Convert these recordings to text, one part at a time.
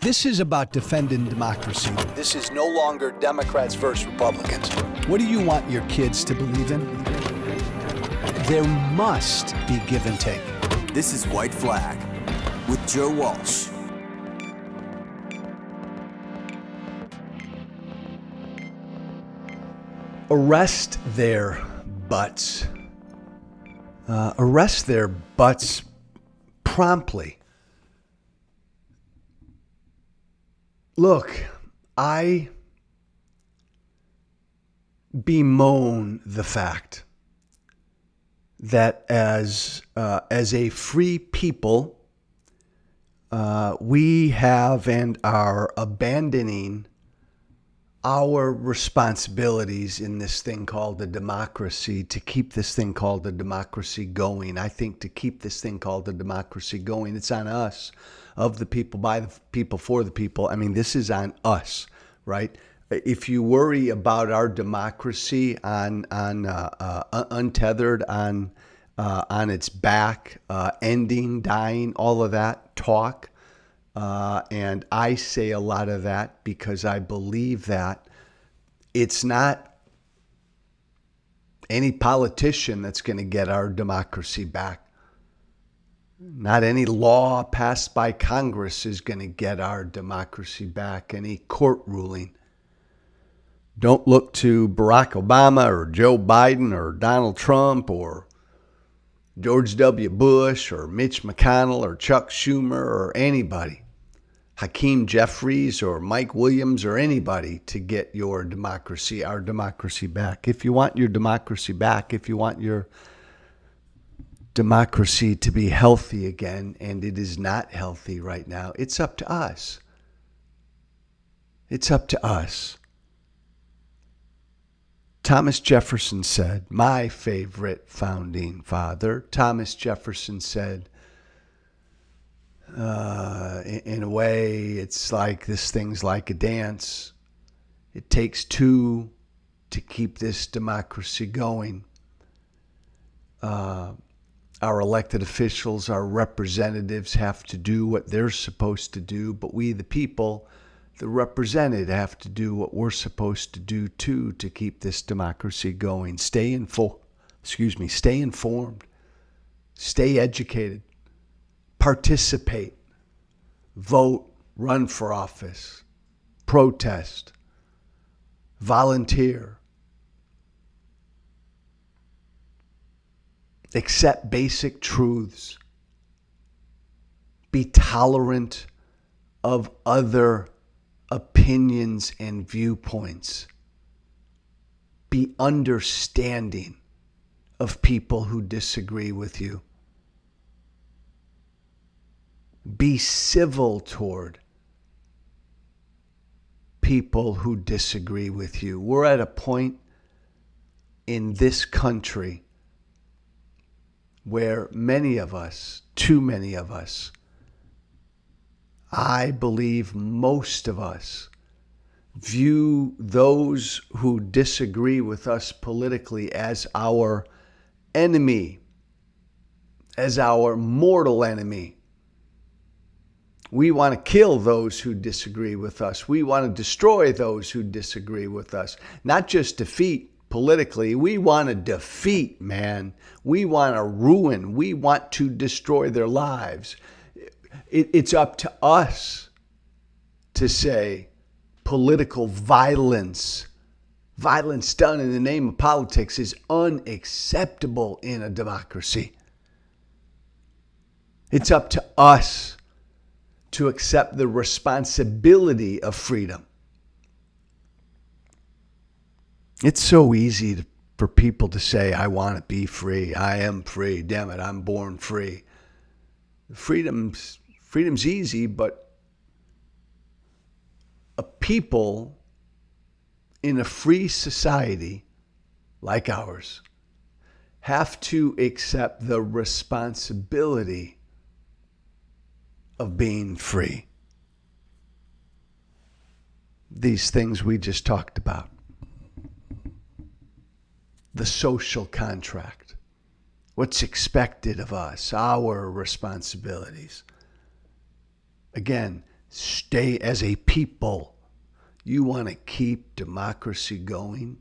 This is about defending democracy. This is no longer Democrats versus Republicans. What do you want your kids to believe in? There must be give and take. This is White Flag with Joe Walsh. Arrest their butts. Arrest their butts promptly. Look, I bemoan the fact that as a free people, we have and are abandoning our responsibilities in this thing called a democracy to keep this thing called a democracy going. I think to keep this thing called a democracy going, it's on us, of the people, by the people, for the people. I mean, this is on us, right? If you worry about our democracy untethered on its back, ending, dying, all of that talk. And I say a lot of that because I believe that it's not any politician that's going to get our democracy back. Not any law passed by Congress is going to get our democracy back. Any court ruling. Don't look to Barack Obama or Joe Biden or Donald Trump or George W. Bush or Mitch McConnell or Chuck Schumer or anybody. Hakeem Jeffries or Mike Williams or anybody to get your democracy, our democracy back. If you want your democracy back, if you want your democracy to be healthy again, and it is not healthy right now, it's up to us. It's up to us. Thomas Jefferson said, my favorite founding father, Thomas Jefferson said, in a way, it's like this thing's like a dance. It takes two to keep this democracy going. Our elected officials, our representatives have to do what they're supposed to do, but we, the people, the represented, have to do what we're supposed to do too to keep this democracy going. Stay informed, stay educated, participate, vote, run for office, protest, volunteer, accept basic truths, be tolerant of other opinions and viewpoints, be understanding of people who disagree with you. Be civil toward people who disagree with you. We're at a point in this country where many of us, too many of us, I believe most of us, view those who disagree with us politically as our enemy, as our mortal enemy. We want to kill those who disagree with us. We want to destroy those who disagree with us. Not just defeat politically. We want to defeat, man. We want to ruin. We want to destroy their lives. It's up to us to say political violence done in the name of politics is unacceptable in a democracy. It's up to us to accept the responsibility of freedom. It's so easy for people to say, I want to be free. I am free. Damn it, I'm born free. Freedom's easy, but a people in a free society like ours have to accept the responsibility of being free. These things we just talked about. The social contract. What's expected of us, our responsibilities. Again, stay as a people, you want to keep democracy going,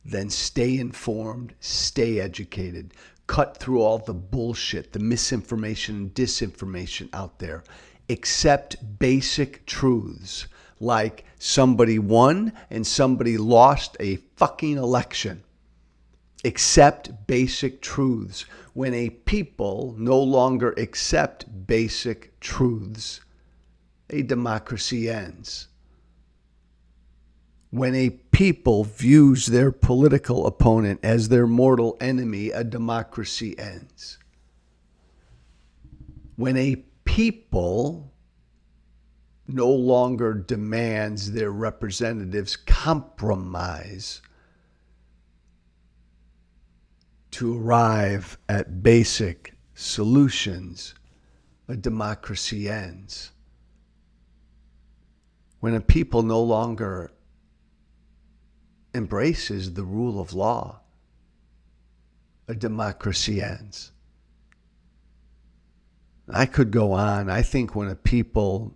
then stay informed, stay educated, cut through all the bullshit, the misinformation and disinformation out there. Accept basic truths like somebody won and somebody lost a fucking election. Accept basic truths. When a people no longer accept basic truths, a democracy ends. When a people views their political opponent as their mortal enemy, a democracy ends. When a people no longer demands their representatives compromise to arrive at basic solutions, a democracy ends. When a people no longer embraces the rule of law, a democracy ends. I could go on. I think when a people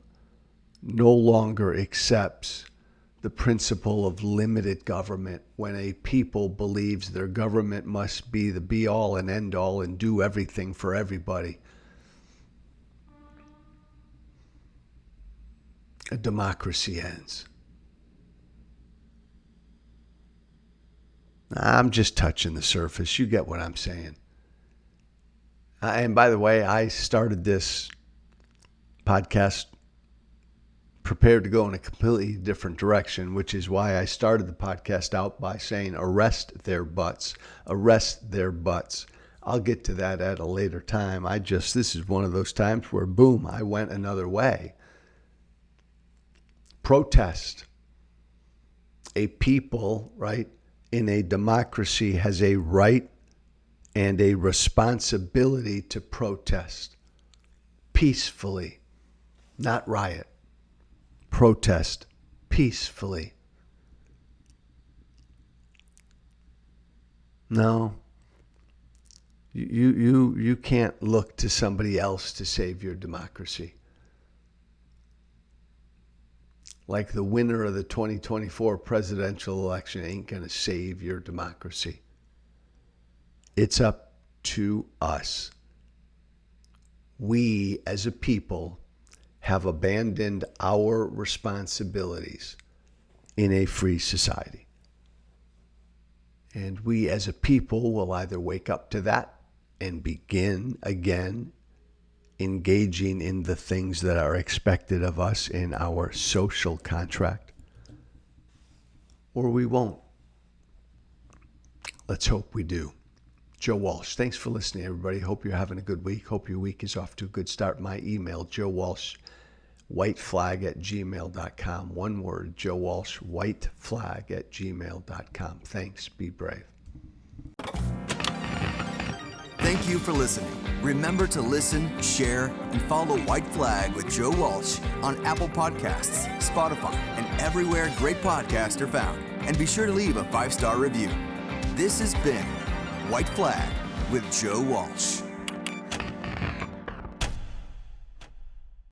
no longer accepts the principle of limited government, when a people believes their government must be the be-all and end-all and do everything for everybody, a democracy ends. I'm just touching the surface. You get what I'm saying. And by the way, I started this podcast prepared to go in a completely different direction, which is why I started the podcast out by saying arrest their butts, arrest their butts. I'll get to that at a later time. This is one of those times where, boom, I went another way. Protest. A people, right, in a democracy has a right and a responsibility to protest peacefully, not riot. Protest peacefully. No, you can't look to somebody else to save your democracy. Like the winner of the 2024 presidential election ain't going to save your democracy. It's up to us. We as a people have abandoned our responsibilities in a free society. And we as a people will either wake up to that and begin again engaging in the things that are expected of us in our social contract, or we won't. Let's hope we do. Joe Walsh, thanks for listening, everybody. Hope you're having a good week. Hope your week is off to a good start. My email, Joe Walsh, whiteflag@gmail.com. One word, Joe Walsh, whiteflag@gmail.com. Thanks. Be brave. Thank you for listening. Remember to listen, share, and follow White Flag with Joe Walsh on Apple Podcasts, Spotify, and everywhere great podcasts are found. And be sure to leave a 5-star review. This has been White Flag with Joe Walsh.